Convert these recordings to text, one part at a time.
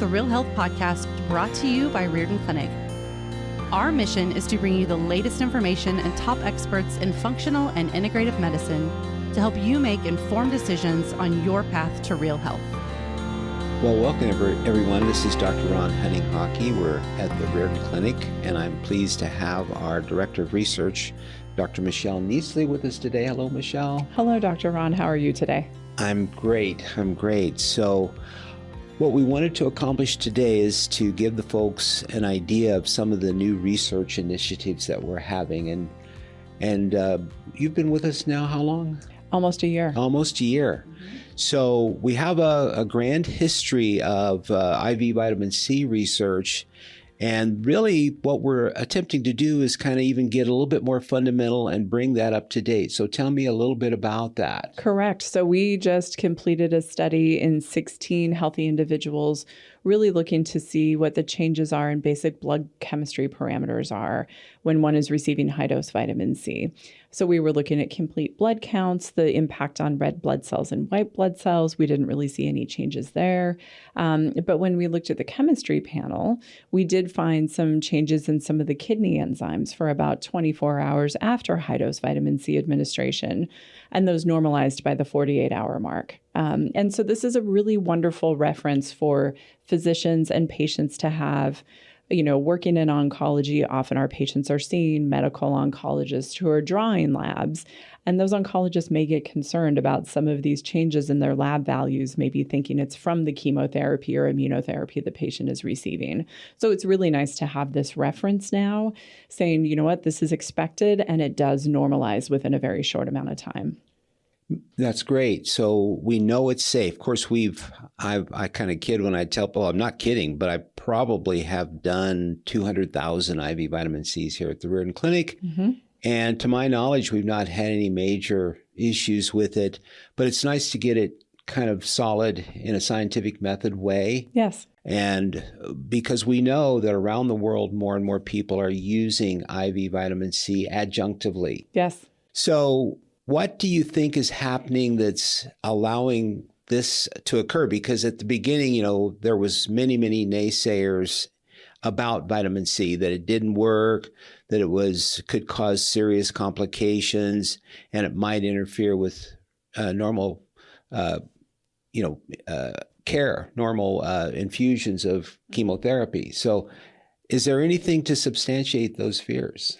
the Real Health Podcast, brought to you by Riordan Clinic. Our mission is to bring you the latest information and top experts in functional and integrative medicine to help you make informed decisions on your path to real health. Well, welcome everyone. This is Dr. Ron Hunninghake. We're at the Riordan Clinic, and I'm pleased to have our Director of Research, Dr. Michelle Niesley, with us today. Hello, Michelle. Hello, Dr. Ron. How are you today? I'm great. So what we wanted to accomplish today is to give the folks an idea of some of the new research initiatives that we're having. And you've been with us now how long? Almost a year. Almost a year. Mm-hmm. So we have a grand history of IV vitamin C research. And really what we're attempting to do is kind of even get a little bit more fundamental and bring that up to date. So tell me a little bit about that. Correct. So we just completed a study in 16 healthy individuals, really looking to see what the changes are in basic blood chemistry parameters are when one is receiving high-dose vitamin C. So we were looking at complete blood counts, the impact on red blood cells and white blood cells. We didn't really see any changes there. But when we looked at the chemistry panel, we did find some changes in some of the kidney enzymes for about 24 hours after high-dose vitamin C administration, and those normalized by the 48-hour mark. And so this is a really wonderful reference for physicians and patients to have. Working in oncology, often our patients are seeing medical oncologists who are drawing labs, and those oncologists may get concerned about some of these changes in their lab values, maybe thinking it's from the chemotherapy or immunotherapy the patient is receiving. So it's really nice to have this reference now saying, you know what, this is expected, and it does normalize within a very short amount of time. That's great. So we know it's safe. Of course, I kind of kid when I tell people, I'm not kidding, but I probably have done 200,000 IV vitamin Cs here at the Riordan Clinic. Mm-hmm. And to my knowledge, we've not had any major issues with it, but it's nice to get it kind of solid in a scientific method way. Yes. And because we know that around the world, more and more people are using IV vitamin C adjunctively. Yes. So what do you think is happening that's allowing this to occur? Because at the beginning, there was many naysayers about vitamin C, that it didn't work, that it could cause serious complications, and it might interfere with normal, care, normal infusions of chemotherapy. So is there anything to substantiate those fears?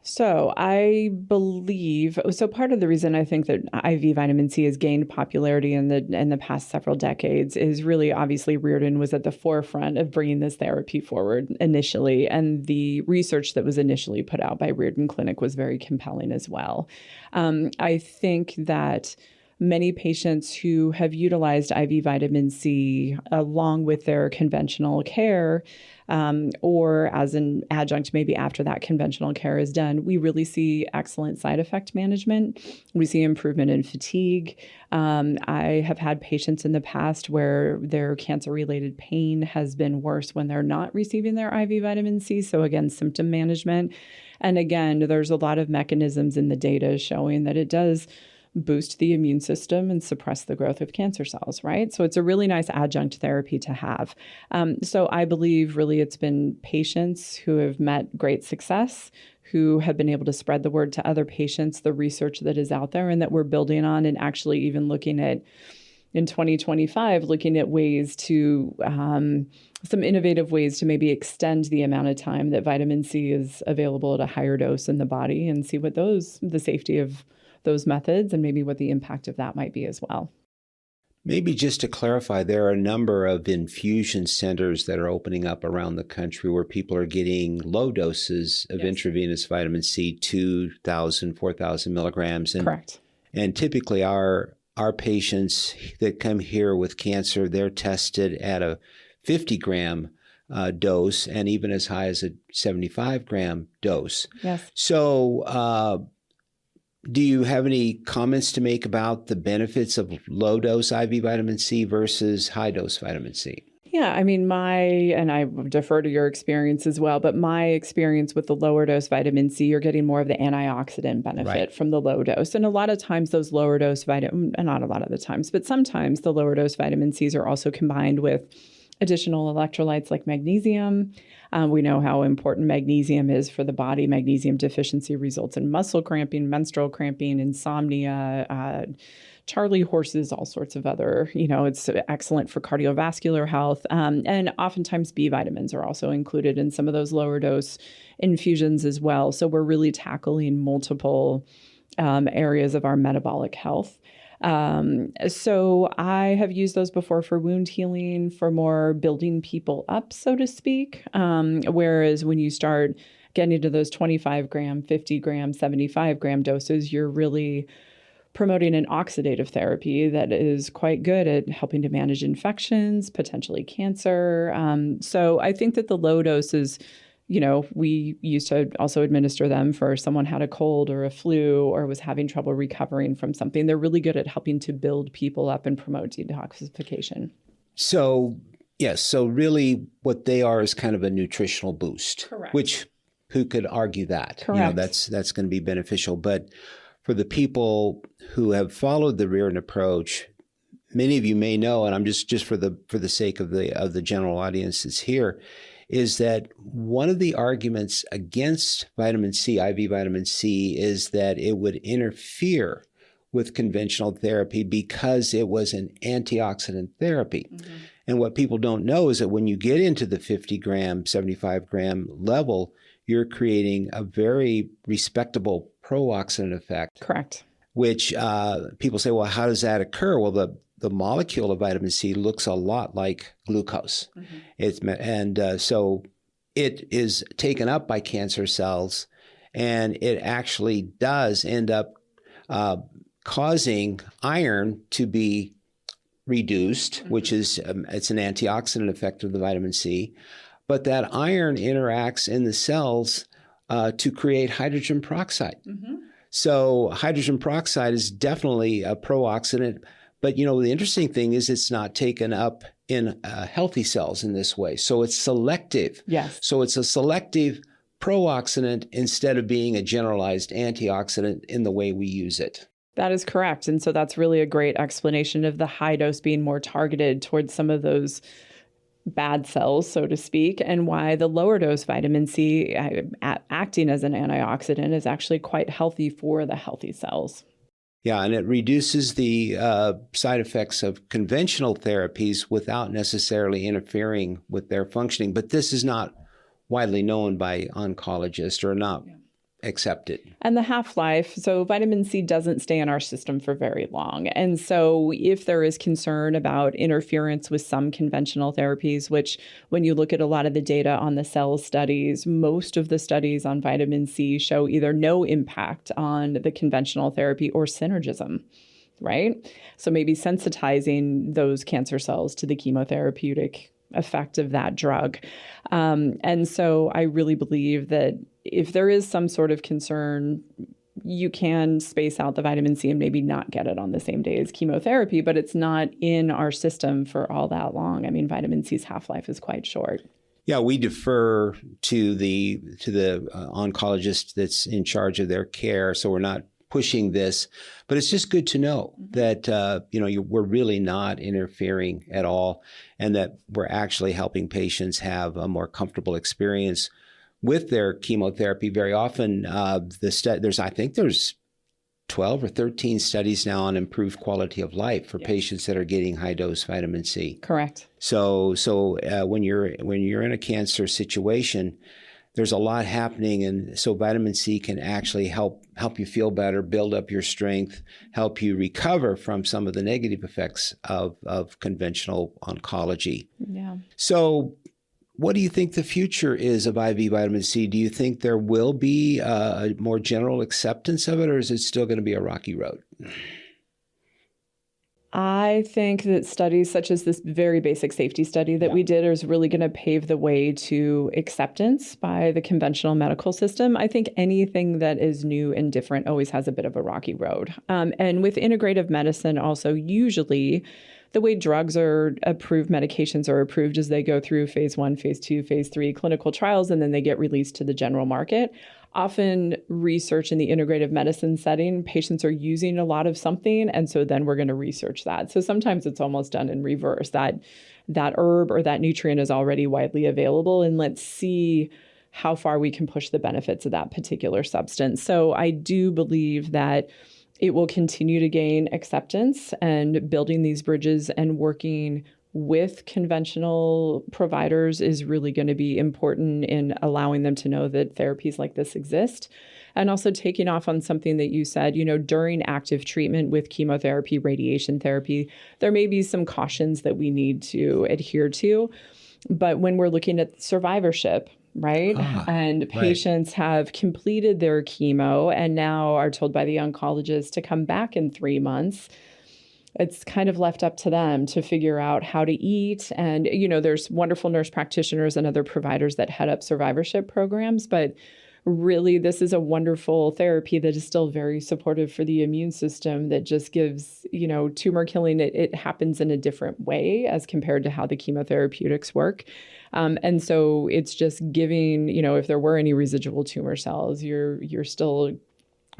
So I believe, part of the reason I think that IV vitamin C has gained popularity in the past several decades is really, obviously, Riordan was at the forefront of bringing this therapy forward initially. And the research that was initially put out by Riordan Clinic was very compelling as well. I think that many patients who have utilized IV vitamin C along with their conventional care, or as an adjunct maybe after that conventional care is done, we really see excellent side effect management. We see improvement in fatigue. I have had patients in the past where their cancer-related pain has been worse when they're not receiving their IV vitamin C. So again, symptom management. And again, there's a lot of mechanisms in the data showing that it does boost the immune system and suppress the growth of cancer cells, right? So it's a really nice adjunct therapy to have. So I believe really it's been patients who have met great success, who have been able to spread the word to other patients, the research that is out there and that we're building on, and actually even looking at, in 2025, looking at ways to, some innovative ways to maybe extend the amount of time that vitamin C is available at a higher dose in the body, and see what the safety of those methods and maybe what the impact of that might be as well. Maybe just to clarify, there are a number of infusion centers that are opening up around the country where people are getting low doses of intravenous vitamin C, 2,000, 4,000 milligrams. And, correct. And typically our patients that come here with cancer, they're tested at a 50-gram dose and even as high as a 75-gram dose. Yes. So do you have any comments to make about the benefits of low-dose IV vitamin C versus high-dose vitamin C? Yeah, I mean, and I defer to your experience as well, but my experience with the lower dose vitamin C, you're getting more of the antioxidant benefit from the low dose. And a lot of times those lower dose not a lot of the times, but sometimes the lower dose vitamin Cs are also combined with additional electrolytes like magnesium. We know how important magnesium is for the body. Magnesium deficiency results in muscle cramping, menstrual cramping, insomnia, Charlie horses, all sorts of other, it's excellent for cardiovascular health. And oftentimes B vitamins are also included in some of those lower dose infusions as well. So we're really tackling multiple areas of our metabolic health. So I have used those before for wound healing, for more building people up, so to speak. Whereas when you start getting into those 25 gram, 50 gram, 75 gram doses, you're really promoting an oxidative therapy that is quite good at helping to manage infections, potentially cancer. So I think that the low doses, we used to also administer them for someone had a cold or a flu or was having trouble recovering from something. They're really good at helping to build people up and promote detoxification. So, yes. So really what they are is kind of a nutritional boost. Correct. Which who could argue that? Correct. That's going to be beneficial. But for the people who have followed the Riordan approach, many of you may know, and I'm just for the sake of the general audience that's here, is that one of the arguments against vitamin C, IV vitamin C, is that it would interfere with conventional therapy because it was an antioxidant therapy. Mm-hmm. And what people don't know is that when you get into the 50 gram, 75 gram level, you're creating a very respectable pro-oxidant effect. Correct. Which people say, well, how does that occur? Well, the molecule of vitamin C looks a lot like glucose. Mm-hmm. So it is taken up by cancer cells, and it actually does end up causing iron to be reduced, mm-hmm. which is it's an antioxidant effect of the vitamin C. But that iron interacts in the cells to create hydrogen peroxide. Mm-hmm. So hydrogen peroxide is definitely a pro-oxidant. But, the interesting thing is it's not taken up in healthy cells in this way. So it's selective. Yes. So it's a selective pro-oxidant instead of being a generalized antioxidant in the way we use it. That is correct. And so that's really a great explanation of the high dose being more targeted towards some of those bad cells, so to speak, and why the lower dose vitamin C acting as an antioxidant is actually quite healthy for the healthy cells. Yeah, and it reduces the side effects of conventional therapies without necessarily interfering with their functioning. But this is not widely known by oncologists or not accepted. And the half-life, so vitamin C doesn't stay in our system for very long. And so if there is concern about interference with some conventional therapies, which when you look at a lot of the data on the cell studies, most of the studies on vitamin C show either no impact on the conventional therapy or synergism, right? So maybe sensitizing those cancer cells to the chemotherapeutic effect of that drug. And so I really believe that if there is some sort of concern, you can space out the vitamin C and maybe not get it on the same day as chemotherapy, but it's not in our system for all that long. I mean, vitamin C's half-life is quite short. Yeah, we defer to the oncologist that's in charge of their care, so we're not pushing this, but it's just good to know that we're really not interfering at all, and that we're actually helping patients have a more comfortable experience with their chemotherapy. Very often, there's 12 or 13 studies now on improved quality of life for patients that are getting high dose vitamin C. Correct. So when you're in a cancer situation, there's a lot happening, and so vitamin C can actually help you feel better, build up your strength, help you recover from some of the negative effects of conventional oncology. Yeah. So what do you think the future is of IV vitamin C? Do you think there will be a more general acceptance of it, or is it still going to be a rocky road? I think that studies such as this very basic safety study that we did is really going to pave the way to acceptance by the conventional medical system. I think anything that is new and different always has a bit of a rocky road. And with integrative medicine also, usually the way drugs are approved, medications are approved is they go through phase 1, phase 2, phase 3 clinical trials, and then they get released to the general market. Often research in the integrative medicine setting, patients are using a lot of something, and so then we're going to research that. So sometimes it's almost done in reverse, that herb or that nutrient is already widely available, and let's see how far we can push the benefits of that particular substance. So I do believe that it will continue to gain acceptance, and building these bridges and working with conventional providers is really going to be important in allowing them to know that therapies like this exist. And also taking off on something that you said, during active treatment with chemotherapy, radiation therapy, there may be some cautions that we need to adhere to. But when we're looking at survivorship, right? And patients have completed their chemo and now are told by the oncologist to come back in 3 months. It's kind of left up to them to figure out how to eat. And, there's wonderful nurse practitioners and other providers that head up survivorship programs, but really this is a wonderful therapy that is still very supportive for the immune system, that just gives, tumor killing. It happens in a different way as compared to how the chemotherapeutics work. And so it's just giving, if there were any residual tumor cells, you're still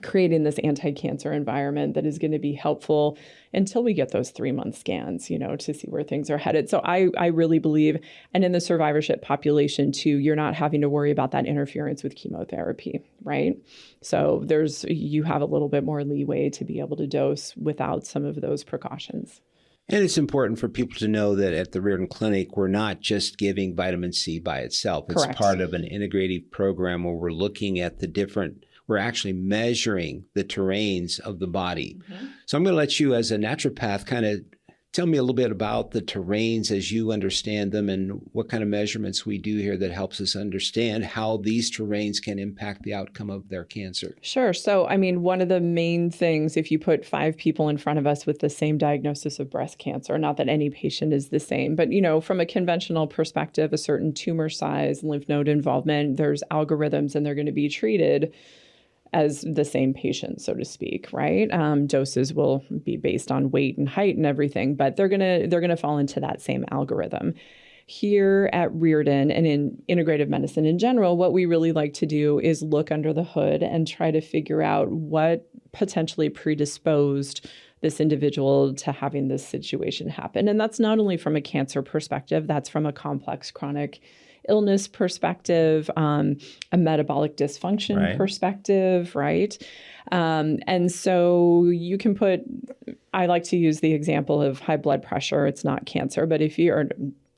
creating this anti-cancer environment that is going to be helpful until we get those 3-month scans, to see where things are headed. So I really believe, and in the survivorship population too, you're not having to worry about that interference with chemotherapy, right? So you have a little bit more leeway to be able to dose without some of those precautions. And it's important for people to know that at the Riordan Clinic, we're not just giving vitamin C by itself. It's Correct. Part of an integrative program where we're looking at we're actually measuring the terrains of the body. Mm-hmm. So I'm going to let you, as a naturopath, kind of tell me a little bit about the terrains as you understand them and what kind of measurements we do here that helps us understand how these terrains can impact the outcome of their cancer. Sure. So, one of the main things, if you put 5 people in front of us with the same diagnosis of breast cancer, not that any patient is the same, but, from a conventional perspective, a certain tumor size, lymph node involvement, there's algorithms and they're going to be treated as the same patient, so to speak, right? Doses will be based on weight and height and everything, but they're gonna fall into that same algorithm. Here at Riordan and in integrative medicine in general, what we really like to do is look under the hood and try to figure out what potentially predisposed this individual to having this situation happen. And that's not only from a cancer perspective, that's from a complex chronic illness perspective, a metabolic dysfunction perspective, right? And so you can I like to use the example of high blood pressure. It's not cancer, but if you are,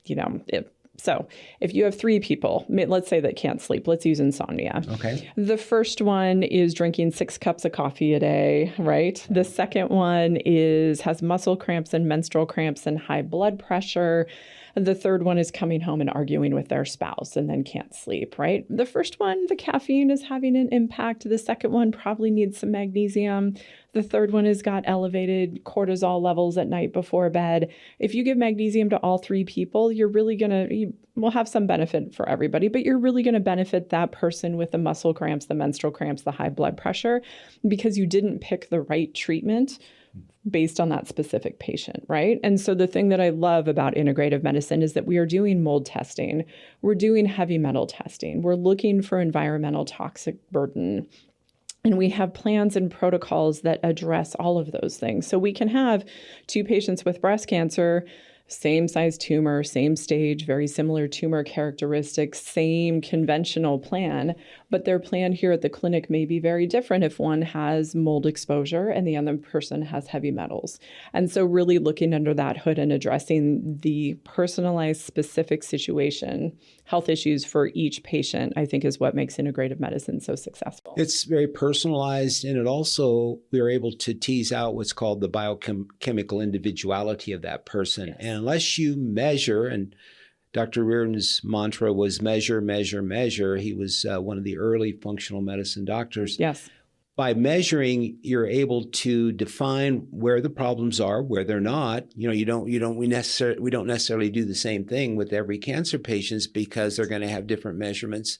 if you have 3 people, let's say that can't sleep, let's use insomnia. Okay. The first one is drinking 6 cups of coffee a day, right? The second one has muscle cramps and menstrual cramps and high blood pressure. The third one is coming home and arguing with their spouse and then can't sleep, right? The first one, the caffeine is having an impact. The second one probably needs some magnesium. The third one has got elevated cortisol levels at night before bed. If you give magnesium to all 3 people, you will have some benefit for everybody, but you're really going to benefit that person with the muscle cramps, the menstrual cramps, the high blood pressure, because you didn't pick the right treatment based on that specific patient, right? And so the thing that I love about integrative medicine is that we are doing mold testing. We're doing heavy metal testing. We're looking for environmental toxic burden. And we have plans and protocols that address all of those things. So we can have 2 patients with breast cancer, same size tumor, same stage, very similar tumor characteristics, same conventional plan, but their plan here at the clinic may be very different if one has mold exposure and the other person has heavy metals. And so really looking under that hood and addressing the personalized specific situation, health issues for each patient, I think is what makes integrative medicine so successful. It's very personalized, and we are able to tease out what's called the biochemical individuality of that person. Yes. And unless you measure, and Dr. Riordan's mantra was measure, measure, measure. He was one of the early functional medicine doctors. Yes. By measuring, you're able to define where the problems are, where they're not. We don't necessarily do the same thing with every cancer patient because they're going to have different measurements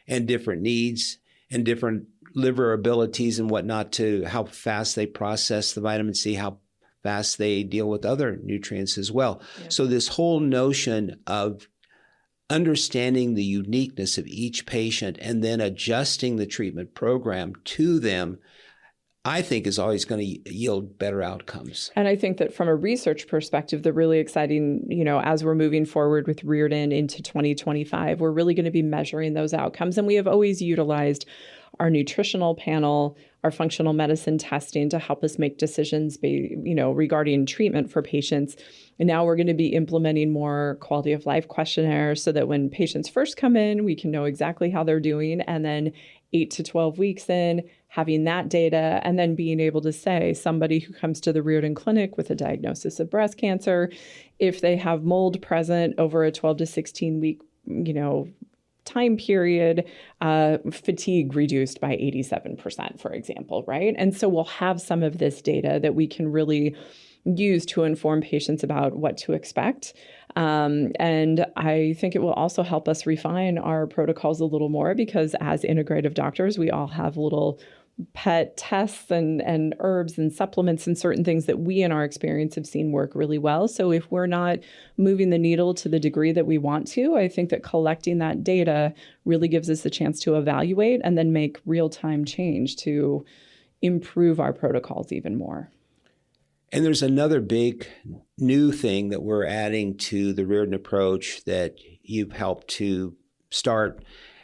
and different needs and different liver abilities and whatnot to how fast they process the vitamin C, how fast they deal with other nutrients as well. Yeah. So this whole notion of understanding the uniqueness of each patient and then adjusting the treatment program to them, I think is always going to yield better outcomes. And I think that from a research perspective, the really exciting, as we're moving forward with Riordan into 2025, we're really going to be measuring those outcomes. And we have always utilized our nutritional panel, our functional medicine testing to help us make decisions, regarding treatment for patients. And now we're going to be implementing more quality of life questionnaires so that when patients first come in, we can know exactly how they're doing. And then 8 to 12 weeks in, having that data, and then being able to say somebody who comes to the Riordan Clinic with a diagnosis of breast cancer, if they have mold present over a 12 to 16 week, time period, fatigue reduced by 87%, for example, right? And so we'll have some of this data that we can really use to inform patients about what to expect. And I think it will also help us refine our protocols a little more because as integrative doctors, we all have little pet tests and herbs and supplements and certain things that we in our experience have seen work really well. So if we're not moving the needle to the degree that we want to, I think that collecting that data really gives us a chance to evaluate and then make real-time change to improve our protocols even more. And there's another big new thing that we're adding to the Riordan approach that you've helped to start.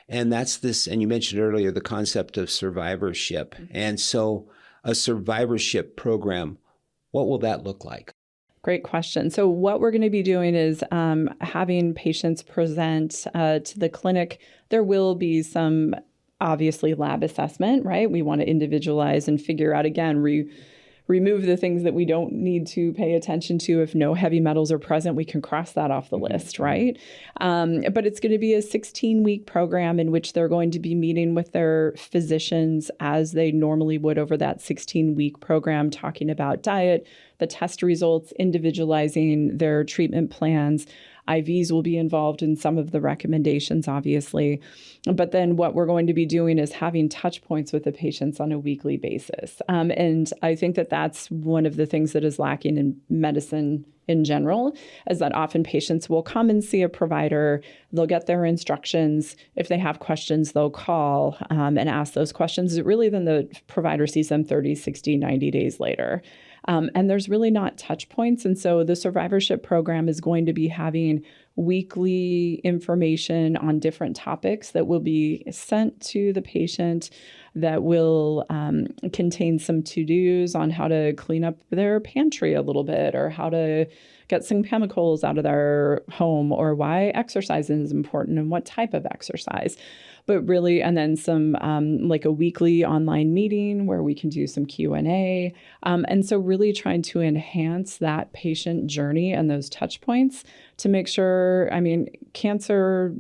And that's this, and you mentioned earlier, the concept of survivorship. And so a survivorship program, what will that look like? Great question. So what we're going to be doing is having patients present to the clinic. There will be some, obviously, lab assessment, right? We want to individualize and figure out, again, remove the things that we don't need to pay attention to. If no heavy metals are present, we can cross that off the list, right? But it's going to be a 16-week program in which they're going to be meeting with their physicians as they normally would over that 16-week program, talking about diet, the test results, individualizing their treatment plans. IVs will be involved in some of the recommendations, obviously. But then what we're going to be doing is having touch points with the patients on a weekly basis. And I think that that's one of the things that is lacking in medicine in general, is that often patients will come and see a provider, they'll get their instructions. If they have questions, they'll call and ask those questions. Really, then the provider sees them 30, 60, 90 days later. And there's really not touch points. And so the survivorship program is going to be having weekly information on different topics that will be sent to the patient that will contain some to-dos on how to clean up their pantry a little bit or how to get some chemicals out of their home or why exercise is important and what type of exercise. But really, and then some like a weekly online meeting where we can do some Q&A. And so really trying to enhance that patient journey and those touch points to make sure, cancer,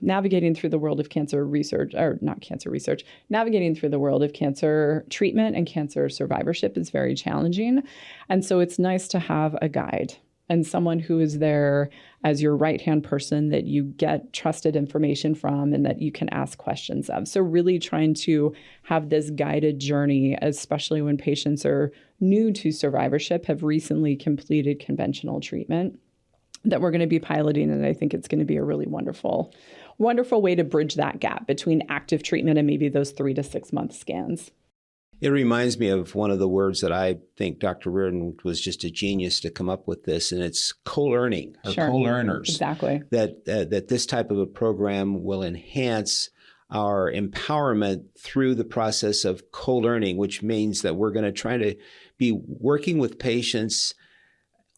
navigating through the world of cancer research, or not cancer research, navigating through the world of cancer treatment and cancer survivorship is very challenging. And so it's nice to have a guide and someone who is there as your right-hand person that you get trusted information from and that you can ask questions of. So really trying to have this guided journey, especially when patients are new to survivorship, have recently completed conventional treatment, that we're going to be piloting. And I think it's going to be a really wonderful way to bridge that gap between active treatment and maybe those 3 to 6 month scans. It reminds me of one of the words that I think Dr. Riordan was just a genius to come up with this, and it's co-learning or Sure. co-learners. Exactly. That this type of a program will enhance our empowerment through the process of co-learning, which means that we're going to try to be working with patients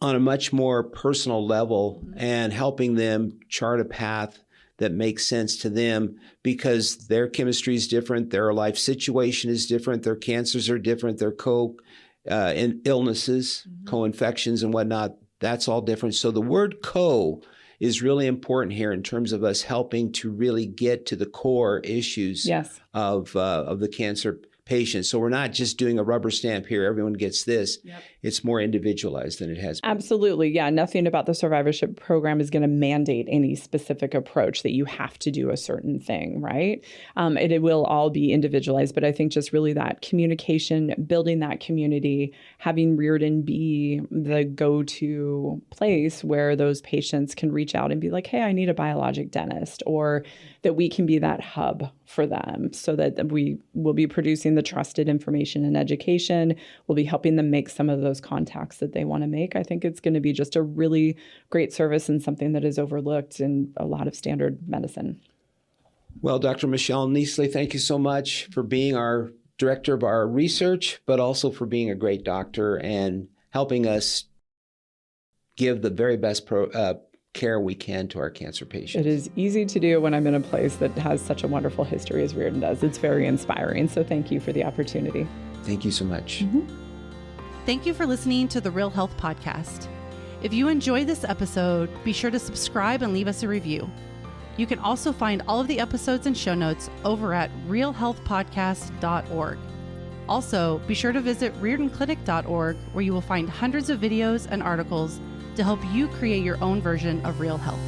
on a much more personal level and helping them chart a path that makes sense to them because their chemistry is different, their life situation is different, their cancers are different, their illnesses, co-infections and whatnot, that's all different. So the word co is really important here in terms of us helping to really get to the core issues Yes. of the cancer patients. So we're not just doing a rubber stamp here, everyone gets this. Yep. It's more individualized than it has been. Absolutely. Yeah. Nothing about the survivorship program is going to mandate any specific approach that you have to do a certain thing, right? It will all be individualized, but I think just really that communication, building that community, having Riordan be the go-to place where those patients can reach out and be like, hey, I need a biologic dentist, or that we can be that hub for them so that we will be producing the trusted information and education. We'll be helping them make some of those contacts that they want to make. I think it's going to be just a really great service and something that is overlooked in a lot of standard medicine. Well, Dr. Michelle Niesley, thank you so much for being our director of our research, but also for being a great doctor and helping us give the very best care we can to our cancer patients. It is easy to do when I'm in a place that has such a wonderful history as Riordan does. It's very inspiring. So thank you for the opportunity. Thank you so much. Mm-hmm. Thank you for listening to the Real Health Podcast. If you enjoyed this episode, be sure to subscribe and leave us a review. You can also find all of the episodes and show notes over at realhealthpodcast.org. Also, be sure to visit riordanclinic.org, where you will find hundreds of videos and articles to help you create your own version of real health.